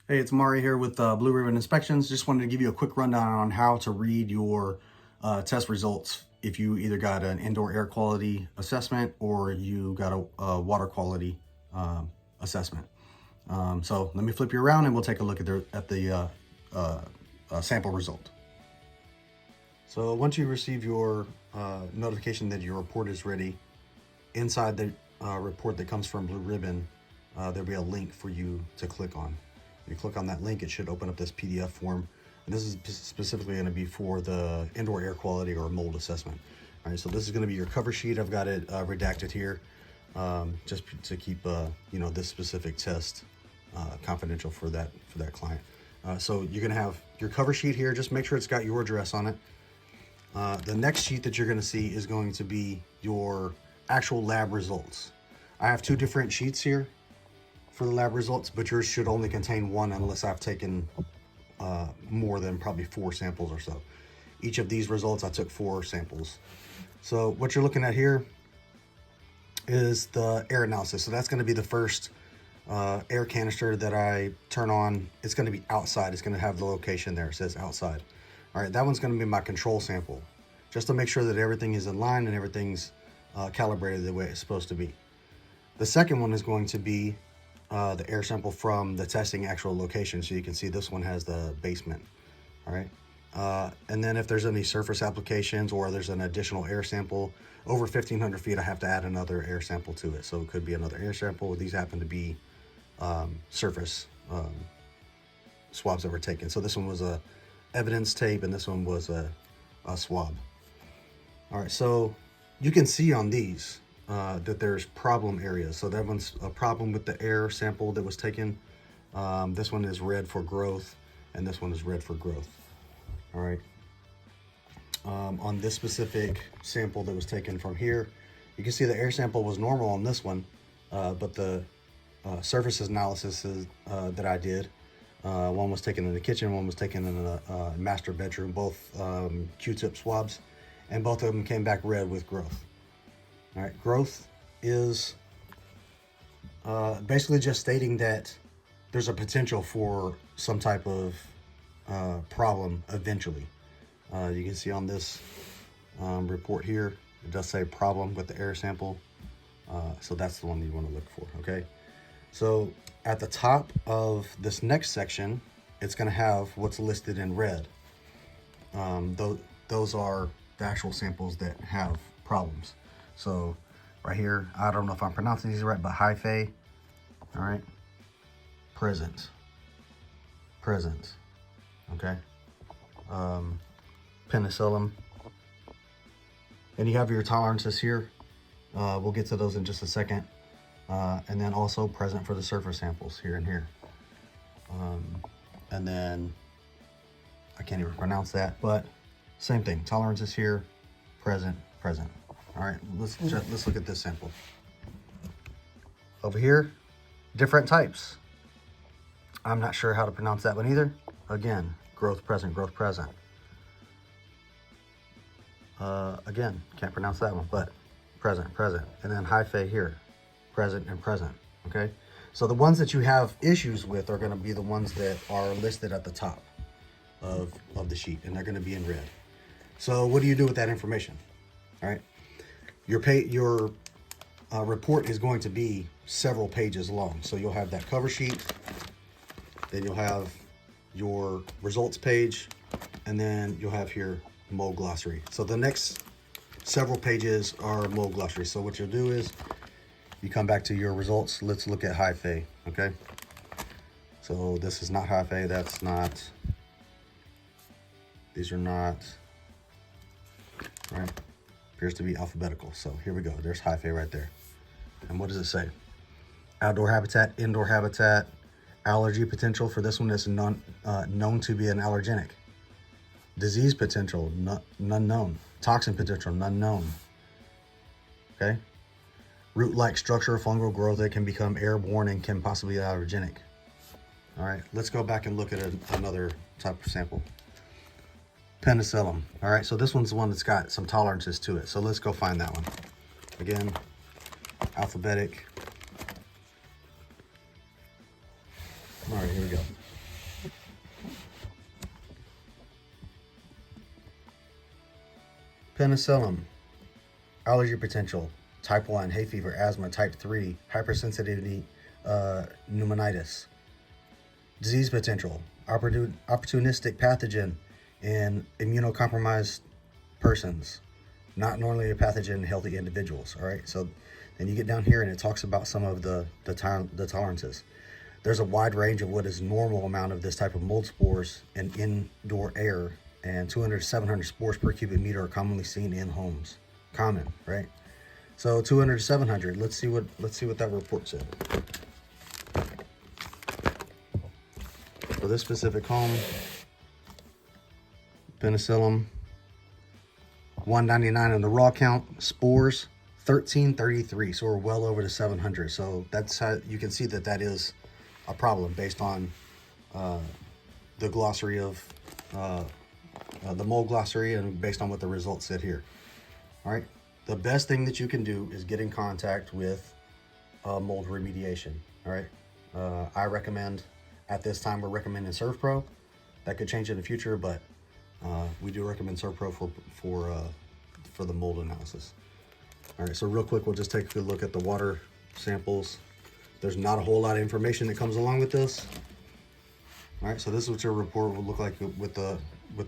Hey, it's Mari here with Blue Ribbon Inspections. Just wanted to give you a quick rundown on how to read your test results if you either got an indoor air quality assessment or you got a water quality assessment. So let me flip you around and we'll take a look at the sample result. So once you receive your notification that your report is ready, inside the report that comes from Blue Ribbon, there'll be a link for you to click on. You click on that link, it should open up this PDF form. And this is specifically going to be for the indoor air quality or mold assessment. All right, so this is going to be your cover sheet. I've got it redacted here just to keep this specific test confidential for that client. So you're going to have your cover sheet here. Just make sure it's got your address on it. The next sheet that you're going to see is going to be your actual lab results. I have two different sheets here for the lab results, but yours should only contain one unless I've taken more than probably 4 samples or so. Each of these results, I took 4 samples. So what you're looking at here is the air analysis. So that's going to be the first air canister that I turn on. It's going to be outside. It's going to have the location there. It says outside. All right, that one's going to be my control sample, just to make sure that everything is in line and everything's calibrated the way it's supposed to be. The second one is going to be the air sample from the testing actual location. So you can see this one has the basement. All right. And then if there's any surface applications or there's an additional air sample over 1,500 feet, I have to add another air sample to it. So it could be another air sample. These happen to be surface swabs that were taken. So this one was a evidence tape and this one was a swab. All right. So you can see on these that there's problem areas. So that one's a problem with the air sample that was taken. This one is red for growth, and this one is red for growth. All right. On this specific sample that was taken from here, you can see the air sample was normal on this one, but the surface analysis that I did, one was taken in the kitchen, one was taken in a master bedroom, both Q-tip swabs, and both of them came back red with growth. All right, growth is basically just stating that there's a potential for some type of problem eventually. You can see on this report here, it does say problem with the air sample. So that's the one you want to look for, okay? So at the top of this next section, it's going to have what's listed in red. Those are the actual samples that have problems. So right here, I don't know if I'm pronouncing these right, but hyphae, all right, present, okay, penicillin, and you have your tolerances here. We'll get to those in just a second, and then also present for the surface samples here and here, and then I can't even pronounce that, but same thing, tolerances here, present. All right, let's look at this sample. Over here, different types. I'm not sure how to pronounce that one either. Again, growth present. Again, can't pronounce that one, but present. And then hyphae here, present. Okay, so the ones that you have issues with are going to be the ones that are listed at the top of the sheet, and they're going to be in red. So what do you do with that information? All right. Your report is going to be several pages long. So you'll have that cover sheet, then you'll have your results page, and then you'll have your mold glossary. So the next several pages are mold glossary. So what you'll do is you come back to your results. Let's look at hyphae, okay? So this is not hyphae, that's not, these are not, right? Appears to be alphabetical. So here we go. There's hyphae right there. And what does it say? Outdoor habitat, indoor habitat, allergy potential for this one is known to be an allergenic. Disease potential, none known. Toxin potential, none known. Okay. Root-like structure, fungal growth that can become airborne and can possibly be allergenic. All right, let's go back and look at another type of sample. Penicillin. All right, so this one's the one that's got some tolerances to it. So let's go find that one. Again, alphabetic. All right, here we go. Penicillin, allergy potential, type 1, hay fever, asthma, type 3, hypersensitivity, pneumonitis. Disease potential, opportunistic pathogen in immunocompromised persons, not normally a pathogen in healthy individuals. All right, so then you get down here and it talks about some of the tolerances. There's a wide range of what is normal amount of this type of mold spores in indoor air, and 200 to 700 spores per cubic meter are commonly seen in homes. Common, right? So 200 to 700. Let's see what that report said. For this specific home, penicillin 199 in the raw count, spores 1333. So we're well over the 700. So that's how you can see that is a problem based on the glossary of the mold glossary, and based on what the results said here. All right, the best thing that you can do is get in contact with mold remediation. All right, I recommend, at this time we're recommending ServPro. That could change in the future, but we do recommend ServPro for the mold analysis. All right, so real quick, we'll just take a good look at the water samples. There's not a whole lot of information that comes along with this. All right, so this is what your report will look like with the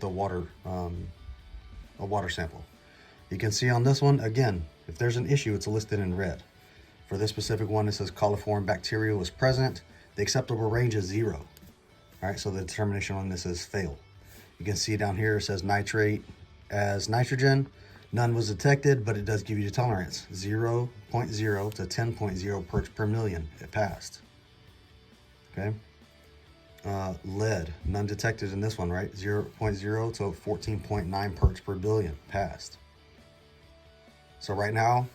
water, a water sample. You can see on this one, again, if there's an issue, it's listed in red. For this specific one, it says coliform bacteria was present. The acceptable range is 0. All right, so the determination on this is fail. You can see down here, it says nitrate as nitrogen. None was detected, but it does give you the tolerance, 0.0 to 10.0 parts per million. It passed. Okay. Lead, none detected in this one, right? 0.0 to 14.9 parts per billion, passed. So right now,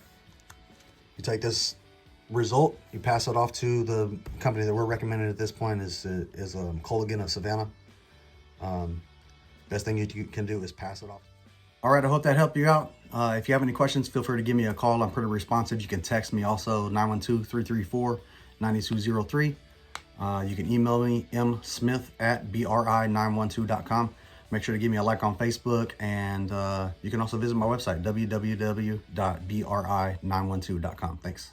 you take this result, you pass it off to the company that we're recommending at this point is Colligan of Savannah. Best thing you can do is pass it off. All right, I hope that helped you out. If you have any questions, feel free to give me a call. I'm pretty responsive. You can text me also, 912-334-9203. You can email me, msmith@bri912.com. Make sure to give me a like on Facebook, and you can also visit my website, www.bri912.com. Thanks.